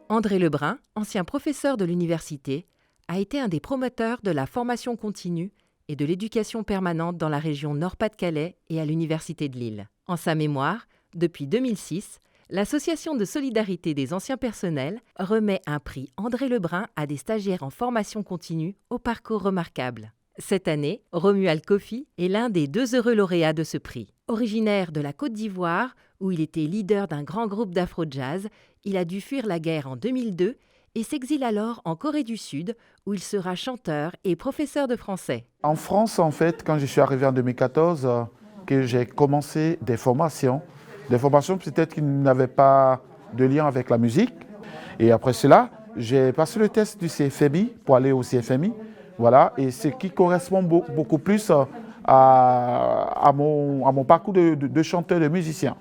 André Lebrun, ancien professeur de l'université, a été un des promoteurs de la formation continue et de l'éducation permanente dans la région Nord-Pas-de-Calais et à l'Université de Lille. En sa mémoire, depuis 2006, l'Association de solidarité des anciens personnels remet un prix André Lebrun à des stagiaires en formation continue au parcours remarquable. Cette année, Romuald Kofi est l'un des 2 heureux lauréats de ce prix. Originaire de la Côte d'Ivoire, où il était leader d'un grand groupe d'afro-jazz, il a dû fuir la guerre en 2002 et s'exile alors en Corée du Sud, où il sera chanteur et professeur de français. En France, en fait, quand je suis arrivé en 2014, que j'ai commencé des formations peut-être qui n'avaient pas de lien avec la musique. Et après cela, j'ai passé le test du CFMI pour aller au CFMI. Voilà, et ce qui correspond beaucoup plus à mon parcours de chanteur, de musicien.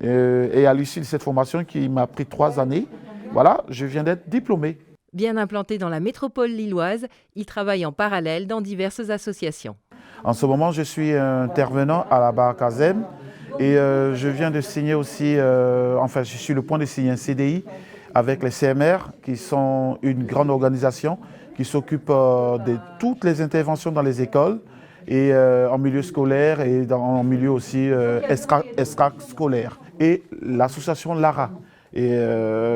Et à l'issue de cette formation qui m'a pris 3 années, voilà, je viens d'être diplômé. Bien implanté dans la métropole lilloise, il travaille en parallèle dans diverses associations. En ce moment, je suis intervenant à la Barakazem et je viens de signer aussi, je suis sur le point de signer un CDI avec les CMR, qui sont une grande organisation qui s'occupe de toutes les interventions dans les écoles et en milieu scolaire et en milieu aussi extra-scolaire. Et l'association Lara. Et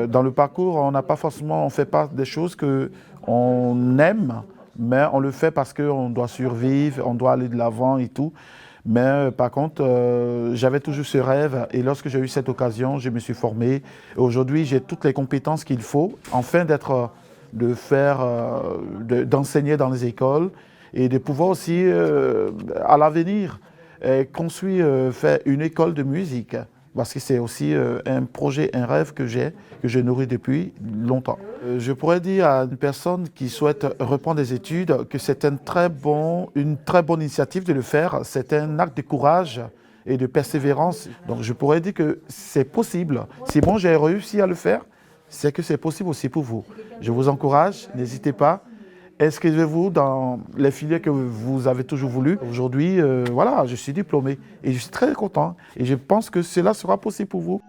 dans le parcours, on ne fait pas des choses qu'on aime, mais on le fait parce qu'on doit survivre, on doit aller de l'avant et tout. Mais par contre, j'avais toujours ce rêve et lorsque j'ai eu cette occasion, je me suis formé. Aujourd'hui, j'ai toutes les compétences qu'il faut afin d'enseigner dans les écoles et de pouvoir aussi, à l'avenir, faire une école de musique. Parce que c'est aussi un projet, un rêve que je nourris depuis longtemps. Je pourrais dire à une personne qui souhaite reprendre des études que c'est une très bonne initiative de le faire. C'est un acte de courage et de persévérance. Donc je pourrais dire que c'est possible. Si moi j'ai réussi à le faire, c'est que c'est possible aussi pour vous. Je vous encourage, n'hésitez pas. Inscrivez-vous dans les filières que vous avez toujours voulu. Aujourd'hui, voilà, je suis diplômé et je suis très content. Et je pense que cela sera possible pour vous.